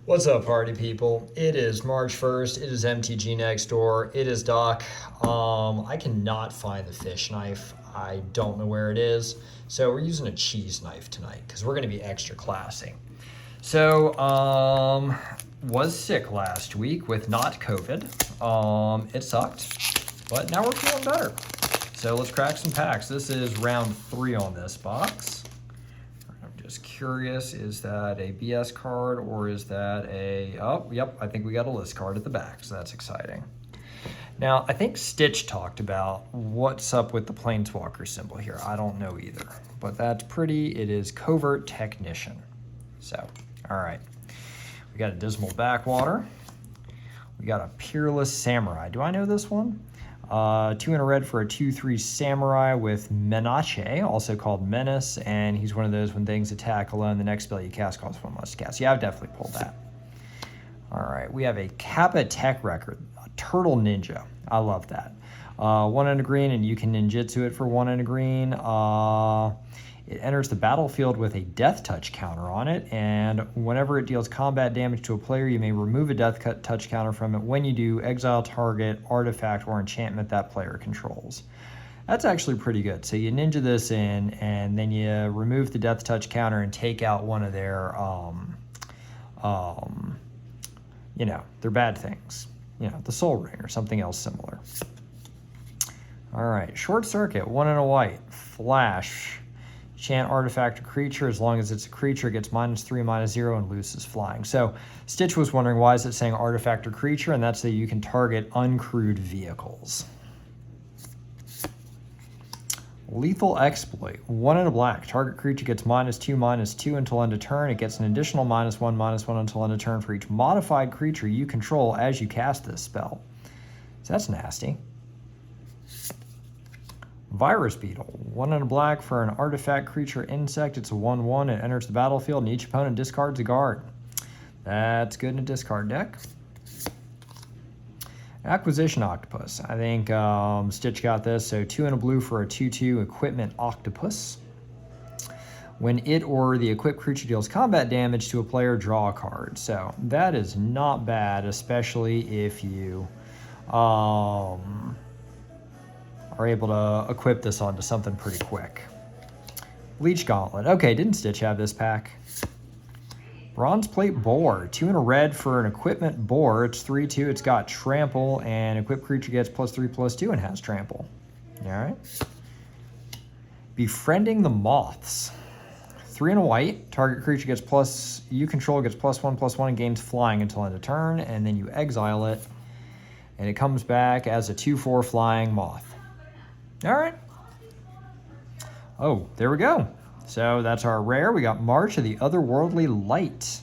What's up, party people? It is March 1st. It is MTG Next Door. It is Doc. I cannot find the fish knife. I don't know where it is. So we're using a cheese knife tonight because we're going to be extra classy. So, was sick last week with not COVID. It sucked, but now we're feeling better. So let's crack some packs. This is round 3 on this box. Just curious, is that a BS card or is that a, oh, yep, I think we got a list card at the back, so that's exciting. Now, I think Stitch talked about what's up with the Planeswalker symbol here. I don't know either, but that's pretty. It is Covert Technician. So, all right. We got a Dismal Backwater. We got a Peerless Samurai. Do I know this one? 2 in a red for a 2/3 Samurai with Menace, also called Menace, and he's one of those when things attack alone, the next spell you cast costs 1 less to cast. Yeah, I've definitely pulled that. All right, we have a Kappa Tech Record, a Turtle Ninja. I love that. 1 and a green, and you can ninjutsu it for 1 and a green. It enters the battlefield with a death touch counter on it, and whenever it deals combat damage to a player, you may remove a death touch counter from it. When you do, exile target, artifact, or enchantment that player controls. That's actually pretty good. So you ninja this in, and then you remove the death touch counter and take out one of their, their bad things. The Soul Ring or something else similar. All right, Short Circuit, 1 and a white, flash. Chant artifact or creature, as long as it's a creature, it gets -3/-0 and loses flying. So Stitch was wondering, why is it saying artifact or creature? And that's so you can target uncrewed vehicles. Lethal Exploit, 1 and a black. Target creature gets -2/-2 until end of turn. It gets an additional -1/-1 until end of turn for each modified creature you control as you cast this spell. So that's nasty. Virus Beetle, 1 and a black for an artifact creature insect. It's a 1/1. It enters the battlefield and each opponent discards a guard. That's good in a discard deck. Acquisition Octopus. I think Stitch got this. So 2 and a blue for a 2/2 Equipment Octopus. When it or the equipped creature deals combat damage to a player, draw a card. So that is not bad, especially if you are able to equip this onto something pretty quick. Leech Gauntlet. Okay, didn't Stitch have this pack? Bronze Plate Boar. 2 and a red for an equipment boar. It's 3/2. It's got trample, and equipped creature gets +3/+2 and has trample. All right. Befriending the Moths. 3 and a white. Target creature gets you control gets +1/+1 and gains flying until end of turn, and then you exile it, and it comes back as a 2/4 flying moth. All right. Oh, there we go. So that's our rare. We got March of the Otherworldly Light.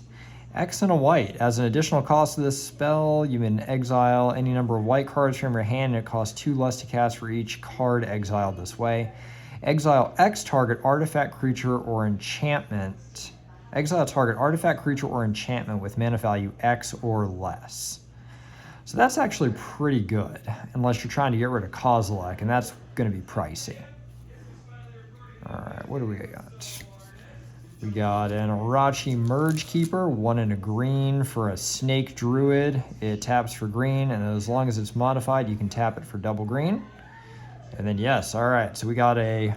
X and a white. As an additional cost of this spell, you can exile any number of white cards from your hand, and it costs 2 less to cast for each card exiled this way. Exile X target artifact, creature, or enchantment. Exile target artifact, creature, or enchantment with mana value X or less. So that's actually pretty good, unless you're trying to get rid of Kozilek, and that's going to be pricey. All right, what do we got? We got an Arachi Merge Keeper, 1 and a green for a Snake Druid. It taps for green, and as long as it's modified, you can tap it for double green. And then yes, all right, so we got a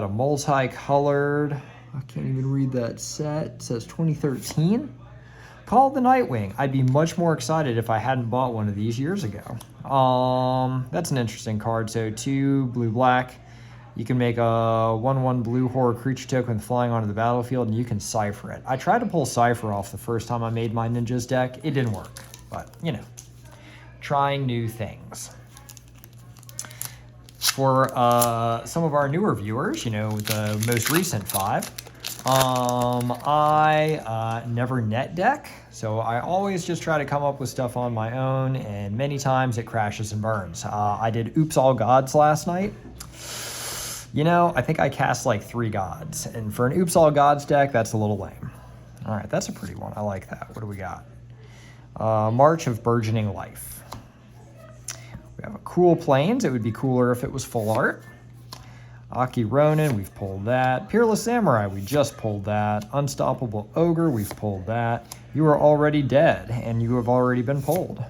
multicolored, I can't even read that set. It says 2013. Call the Nightwing. I'd be much more excited if I hadn't bought one of these years ago. That's an interesting card. So 2 blue-black. You can make a 1/1 blue horror creature token with flying onto the battlefield, and you can Cypher it. I tried to pull Cypher off the first time I made my Ninjas deck. It didn't work, but, trying new things. For some of our newer viewers, the most recent 5, I never net deck, so I always just try to come up with stuff on my own, and many times it crashes and burns. I did Oops All Gods last night. I think I cast like 3 gods, and for an Oops All Gods deck, that's a little lame. All right, that's a pretty one. I like that. What do we got? March of Burgeoning Life. We have a Cool Plains. It would be cooler if it was full art. Aki Ronin, we've pulled that. Peerless Samurai, we just pulled that. Unstoppable Ogre, we've pulled that. You are already dead, and you have already been pulled.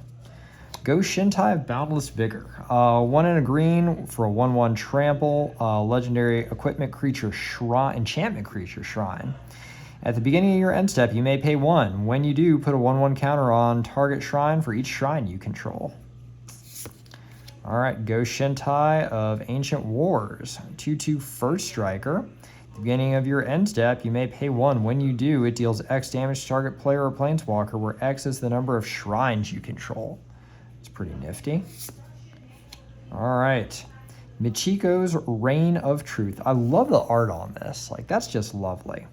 Ghost Shintai of Boundless Vigor. 1 and a green for a 1/1 trample. Legendary equipment creature shrine, enchantment creature shrine. At the beginning of your end step, you may pay 1. When you do, put a 1/1 counter on target shrine for each shrine you control. All right, Ghost Shintai of Ancient Wars. 2/2 first striker. At the beginning of your end step, you may pay 1. When you do, it deals X damage to target player or planeswalker, where X is the number of shrines you control. It's pretty nifty. All right, Michiko's Reign of Truth. I love the art on this. Like, that's just lovely.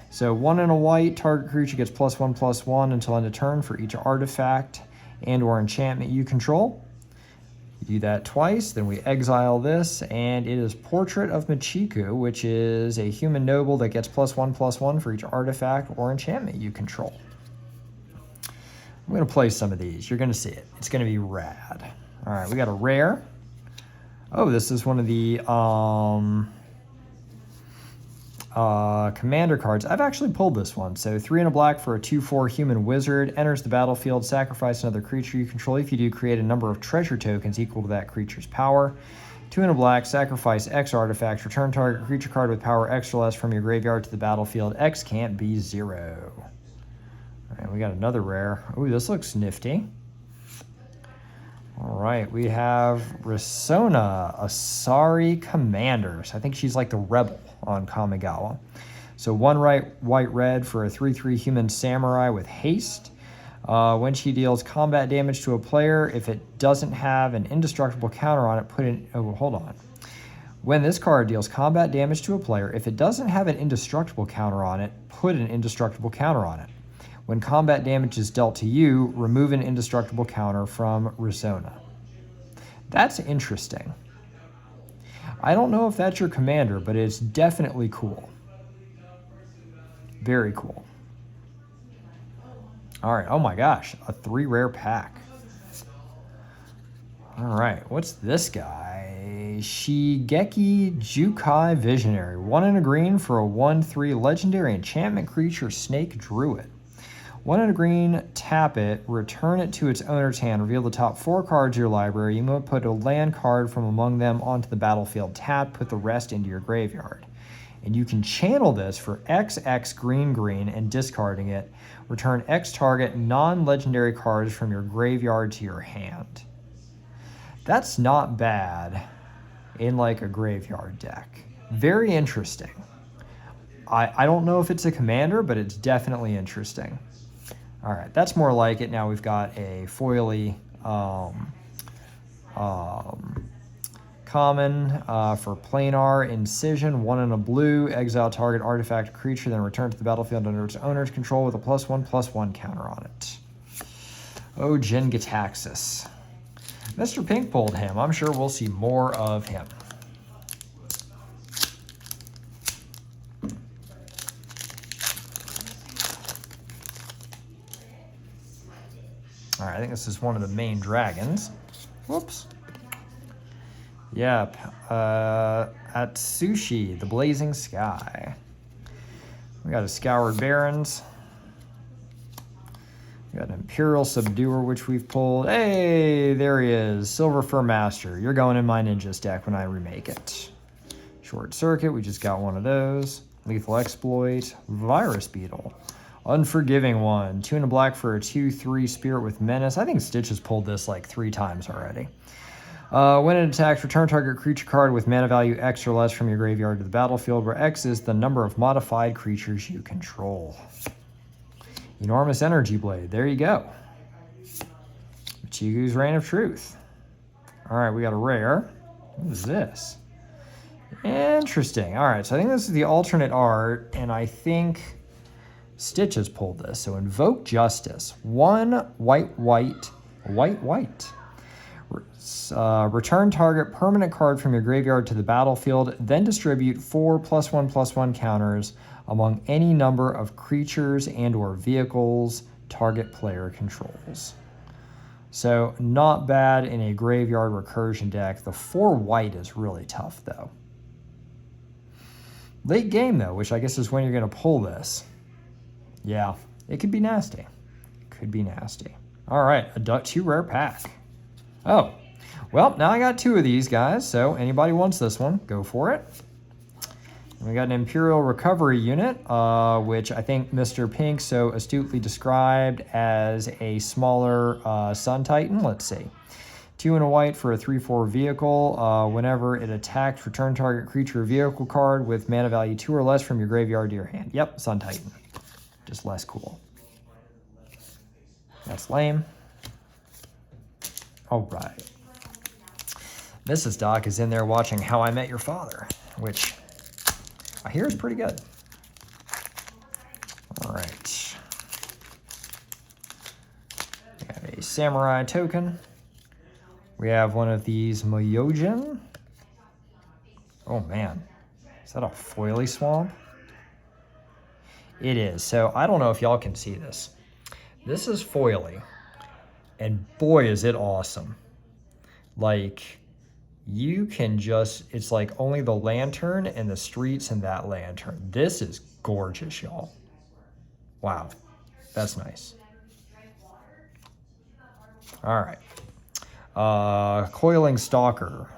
So 1 and a white, target creature gets +1/+1 until end of turn for each artifact and or enchantment you control. You do that twice, then we exile this, and it is Portrait of Michiko, which is a human noble that gets +1/+1 for each artifact or enchantment you control. I'm going to play some of these. You're going to see it. It's going to be rad. All right, we got a rare. Oh, this is one of the commander cards. I've actually pulled this one. So 3 and a black for a 2/4 human wizard. Enters the battlefield, sacrifice another creature you control. If you do, create a number of treasure tokens equal to that creature's power. 2 and a black, sacrifice X artifacts. Return target creature card with power X or less from your graveyard to the battlefield. X can't be 0. All right, we got another rare. Ooh, this looks nifty. All right, we have Risona, Asari Commanders. I think she's like the rebel on Kamigawa. So 1 white red for a 3/3 human samurai with haste. When she deals combat damage to a player, if it doesn't have an indestructible counter on it, put in... Oh, hold on. When this card deals combat damage to a player, if it doesn't have an indestructible counter on it, put an indestructible counter on it. When combat damage is dealt to you, remove an indestructible counter from Risona. That's interesting. I don't know if that's your commander, but it's definitely cool. Very cool. All right, oh my gosh, a 3 rare pack. All right, what's this guy? Shigeki Jukai Visionary. 1 and a green for a 1/3 legendary enchantment creature, Snake Druid. 1 and a green, tap it, return it to its owner's hand, reveal the top 4 cards of your library. You may put a land card from among them onto the battlefield tapped, put the rest into your graveyard. And you can channel this for XX green and discarding it. Return X target non-legendary cards from your graveyard to your hand. That's not bad in like a graveyard deck. Very interesting. I don't know if it's a commander, but it's definitely interesting. All right, that's more like it. Now we've got a foily common for planar incision, 1 and a blue, exile target artifact creature, then return to the battlefield under its owner's control with a +1/+1 counter on it. Oh, Jin Gitaxis. Mr. Pink pulled him. I'm sure we'll see more of him. All right, I think this is one of the main dragons. Whoops. Yep. Atsushi, the Blazing Sky. We got a Scoured Barrens. We got an Imperial Subduer, which we've pulled. Hey, there he is. Silver Fur Master. You're going in my Ninjas deck when I remake it. Short Circuit, we just got one of those. Lethal Exploit. Virus Beetle. Unforgiving One. 2 and a black for a 2/3 Spirit with Menace. I think Stitch has pulled this like 3 times already. When it attacks, return target creature card with mana value X or less from your graveyard to the battlefield, where X is the number of modified creatures you control. Enormous Energy Blade. There you go. Michiko's Reign of Truth. All right, we got a rare. What is this? Interesting. All right, so I think this is the alternate art, and I think Stitch has pulled this. So Invoke Justice. 1 white. Return target permanent card from your graveyard to the battlefield, then distribute 4 +1/+1 counters among any number of creatures and or vehicles target player controls. So not bad in a graveyard recursion deck. The 4 white is really tough though. Late game, though, which I guess is when you're going to pull this. Yeah, it could be nasty. Could be nasty. All right, a 2 rare pack. Oh, well, now I got 2 of these guys, so anybody wants this one, go for it. We got an Imperial Recovery unit, which I think Mr. Pink so astutely described as a smaller Sun Titan. Let's see. 2 and a white for a 3/4 vehicle. Whenever it attacks, return target creature or vehicle card with mana value 2 or less from your graveyard to your hand. Yep, Sun Titan. Just less cool. That's lame. All right. Mrs. Doc is in there watching How I Met Your Father, which I hear is pretty good. All right. We have a Samurai token. We have one of these Myojin. Oh man, is that a foily swamp? It is. So I don't know if y'all can see this. This is foily, and boy is it awesome. Like, you can just, it's like only the lantern and the streets and that lantern. This is gorgeous, y'all. Wow, that's nice. All right. Coiling Stalker,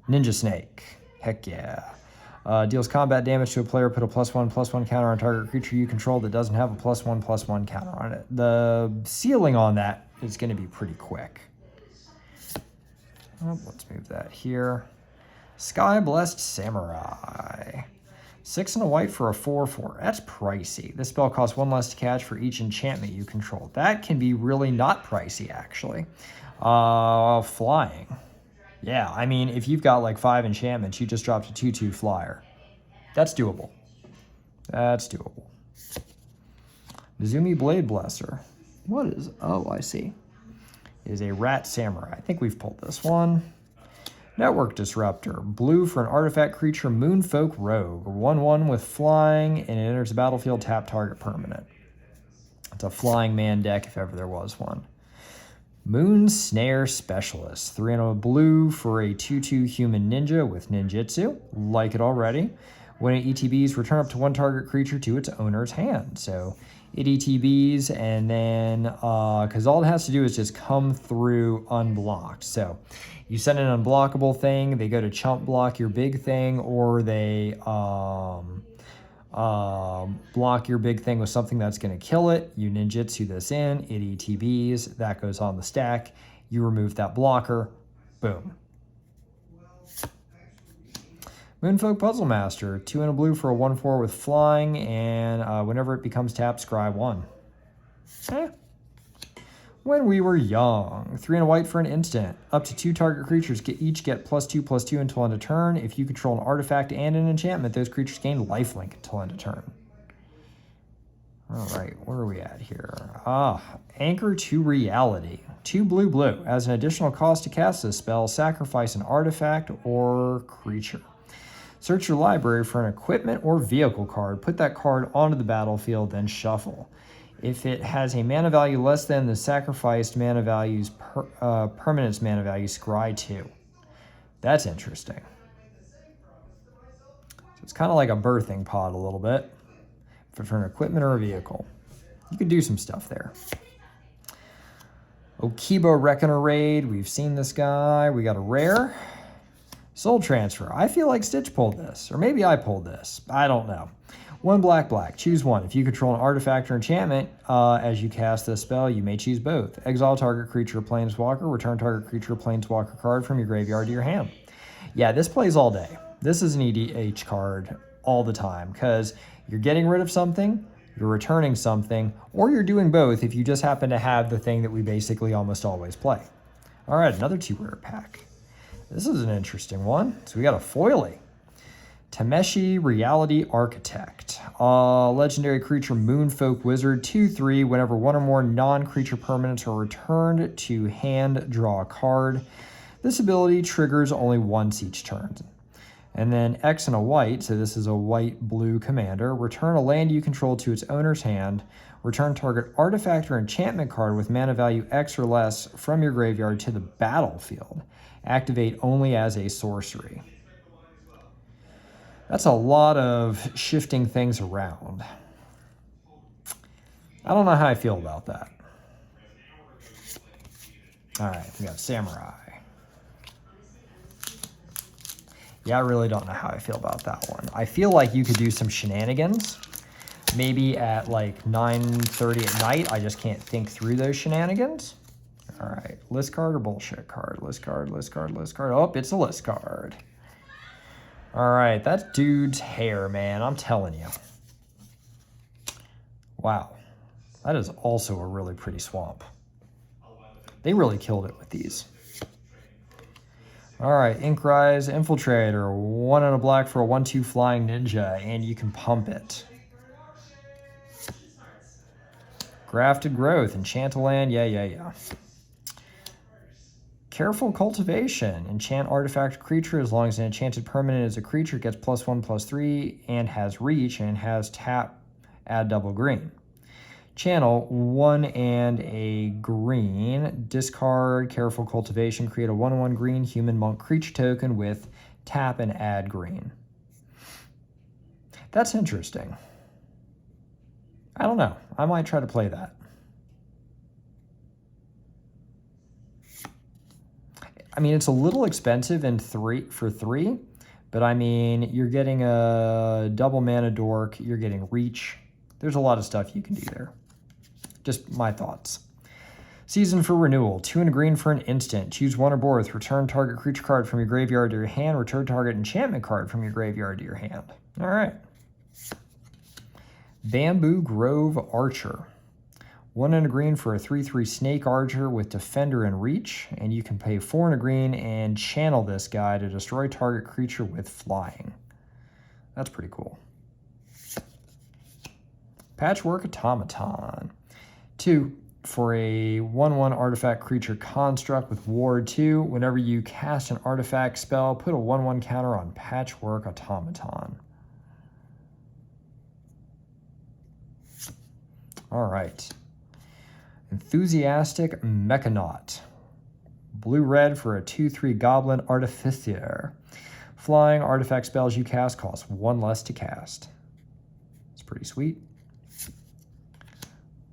Ninja Snake, heck yeah. Deals combat damage to a player, put a +1/+1 counter on target creature you control that doesn't have a +1/+1 counter on it. The ceiling on that is going to be pretty quick. Oh, let's move that here. Sky Blessed Samurai. 6 and a white for a 4/4. That's pricey. This spell costs 1 less to catch for each enchantment you control. That can be really not pricey, actually. Flying. Yeah, I mean, if you've got like 5 enchantments, you just dropped a 2/2 flyer. That's doable. That's doable. Nezumi Blade Blesser. What is... Oh, I see. It is a Rat Samurai. I think we've pulled this one. Network Disruptor. Blue for an artifact creature, Moonfolk Rogue. 1/1 with flying, and it enters the battlefield, tap target permanent. It's a flying man deck if ever there was one. Moon Snare Specialist. 3 and a blue for a 2/2 human ninja with ninjutsu. Like it already. When it ETBs, return up to 1 target creature to its owner's hand. So it ETBs, and then, because all it has to do is just come through unblocked. So you send an unblockable thing, they go to chump block your big thing, or they block your big thing with something that's going to kill it. You ninjutsu this in, it ETBs, that goes on the stack. You remove that blocker, boom. Moonfolk Puzzle Master, 2 and a blue for a 1/4 with flying, and whenever it becomes tapped, scry 1. When we were young, 3 and a white for an instant. Up to 2 target creatures each get +2/+2 until end of turn. If you control an artifact and an enchantment, those creatures gain lifelink until end of turn. All right, where are we at here? Anchor to Reality. 2 blue. As an additional cost to cast this spell, sacrifice an artifact or creature. Search your library for an equipment or vehicle card. Put that card onto the battlefield, then shuffle. If it has a mana value less than the sacrificed mana value's permanence mana value, scry 2. That's interesting. So it's kind of like a birthing pod a little bit. For an equipment or a vehicle. You could do some stuff there. Okiba Reckoner Raid. We've seen this guy. We got a rare. Soul Transfer. I feel like Stitch pulled this. Or maybe I pulled this. I don't know. 1 black. Choose 1. If you control an artifact or enchantment as you cast this spell, you may choose both. Exile target creature or planeswalker. Return target creature or planeswalker card from your graveyard to your hand. Yeah, this plays all day. This is an EDH card all the time because you're getting rid of something, you're returning something, or you're doing both if you just happen to have the thing that we basically almost always play. All right, another 2 rare pack. This is an interesting one. So we got a foily. Tameshi Reality Architect. Legendary creature Moonfolk Wizard. 2/3. Whenever 1 or more non-creature permanents are returned to hand, draw a card. This ability triggers only once each turn. And then X and a white, so this is a white-blue commander. Return a land you control to its owner's hand. Return target artifact or enchantment card with mana value X or less from your graveyard to the battlefield. Activate only as a sorcery. That's a lot of shifting things around. I don't know how I feel about that. All right, we got Samurai. Yeah, I really don't know how I feel about that one. I feel like you could do some shenanigans. Maybe at like 9:30 at night. I just can't think through those shenanigans. All right, list card or bullshit card? List card, list card, list card. Oh, it's a list card. All right, that dude's hair, man. I'm telling you. Wow. That is also a really pretty swamp. They really killed it with these. All right, Inkrise Infiltrator. 1 and a black for a 1/2 flying ninja, and you can pump it. Grafted Growth, Enchant a land, yeah. Careful Cultivation, enchant artifact creature as long as an enchanted permanent is a creature, gets +1/+3, and has reach, and has tap, add double green. Channel 1 and a green, discard Careful Cultivation, create a 1/1 green human monk creature token with tap and add green. That's interesting. I don't know. I might try to play that. I mean, it's a little expensive in for 3, but I mean, you're getting a double mana dork, you're getting reach. There's a lot of stuff you can do there. Just my thoughts. Season for Renewal, 2 and a green for an instant. Choose 1 or both. Return target creature card from your graveyard to your hand. Return target enchantment card from your graveyard to your hand. All right. Bamboo Grove Archer. 1 and a green for a 3/3 Snake Archer with Defender and Reach. And you can pay 4 and a green and channel this guy to destroy target creature with flying. That's pretty cool. Patchwork Automaton. 2 for a 1/1 artifact creature construct with Ward 2. Whenever you cast an artifact spell, put a 1/1 counter on Patchwork Automaton. All right. Enthusiastic Mechanaut. Blue-red for a 2/3 Goblin Artificer. Flying artifact spells you cast cost 1 less to cast. It's pretty sweet.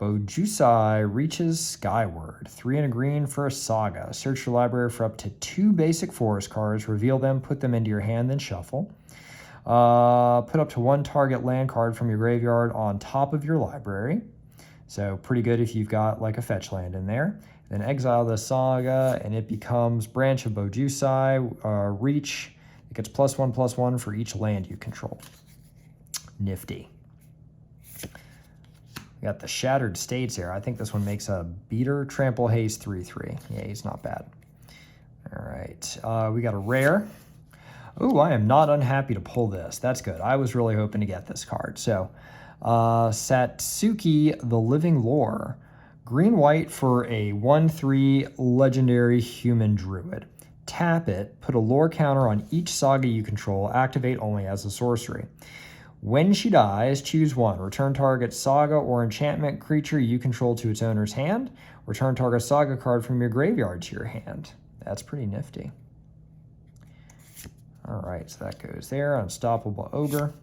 Bojusai Reaches Skyward. 3 and a green for a Saga. Search your library for up to 2 basic forest cards. Reveal them, put them into your hand, then shuffle. Put up to 1 target land card from your graveyard on top of your library. So pretty good if you've got like a fetch land in there. Then exile the Saga, and it becomes Branch of Bojusai. Reach. It gets +1/+1 for each land you control. Nifty. We got the Shattered States here. I think this one makes a beater. Trample Haste 3/3. Yeah, he's not bad. All right. We got a rare. Oh, I am not unhappy to pull this. That's good. I was really hoping to get this card. So, Satsuki the Living Lore. Green-white for a 1/3 legendary human druid. Tap it, put a lore counter on each saga you control, activate only as a sorcery. When she dies, choose 1. Return target saga or enchantment creature you control to its owner's hand. Return target saga card from your graveyard to your hand. That's pretty nifty. All right, so that goes there. Unstoppable Ogre.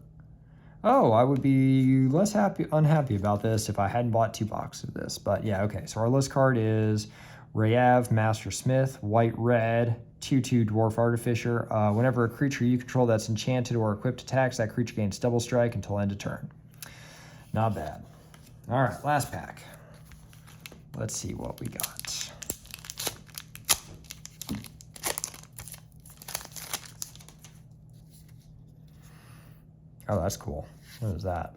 Oh, I would be less unhappy about this if I hadn't bought 2 boxes of this. But yeah, okay. So our list card is Rayav, Master Smith, white-red, 2/2 Dwarf Artificer. Whenever a creature you control that's enchanted or equipped attacks, that creature gains double strike until end of turn. Not bad. All right, last pack. Let's see what we got. Oh, that's cool. What is that?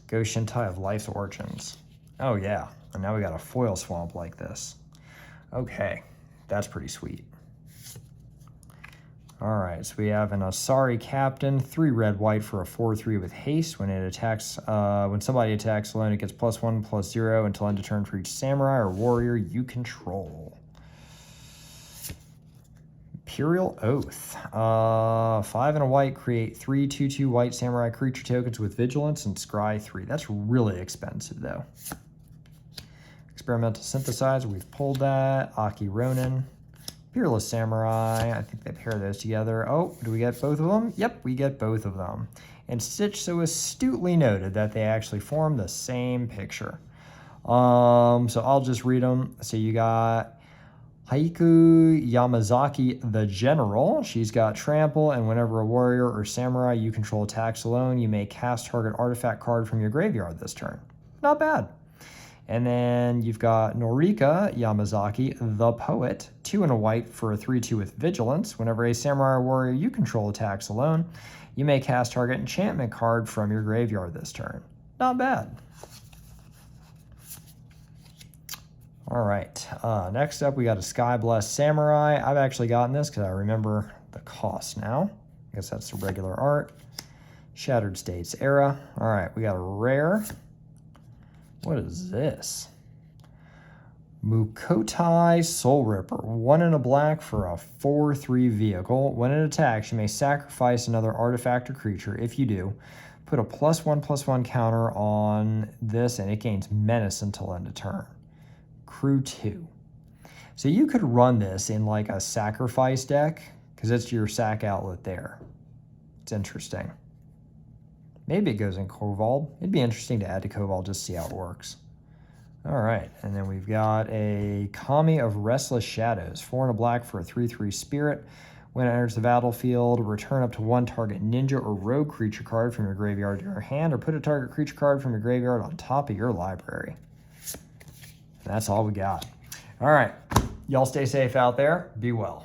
Ghost Shintai of Life's Origins. Oh, yeah. And now we got a foil swamp like this. Okay. That's pretty sweet. All right. So we have an Asari Captain. 3 red-white for a 4/3 with haste. When it attacks, when somebody attacks alone, it gets +1/+0 until end of turn for each samurai or warrior you control. Imperial Oath. 5 and a white, create 3 2/2 white samurai creature tokens with vigilance and scry 3. That's really expensive though. Experimental Synthesizer, we've pulled that. Aki Ronin. Peerless Samurai, I think they pair those together. Oh, do we get both of them? Yep, we get both of them. And Stitch so astutely noted that they actually form the same picture. So I'll just read them. So you got Haiku Yamazaki the General. She's got Trample, and whenever a warrior or samurai you control attacks alone, you may cast target artifact card from your graveyard this turn. Not bad. And then you've got Norika Yamazaki the Poet, 2 and a white for a 3/2 with Vigilance. Whenever a samurai or warrior you control attacks alone, you may cast target enchantment card from your graveyard this turn. Not bad. All right, next up we got a Sky Blessed Samurai. I've actually gotten this because I remember the cost now. I guess that's the regular art. Shattered States era. All right, we got a rare. What is this? Mukotai Soul Ripper. 1 and a black for a 4/3 vehicle. When it attacks, you may sacrifice another artifact or creature. If you do, put a +1/+1 counter on this, and it gains menace until end of turn. Crew 2. So you could run this in like a sacrifice deck because it's your sack outlet there. It's interesting. Maybe it goes in Koval. It'd be interesting to add to Koval just to see how it works. All right, and then we've got a Kami of Restless Shadows. 4 and a black for a 3/3 spirit. When it enters the battlefield, return up to 1 target ninja or rogue creature card from your graveyard to your hand, or put a target creature card from your graveyard on top of your library. And that's all we got. All right, y'all stay safe out there. Be well.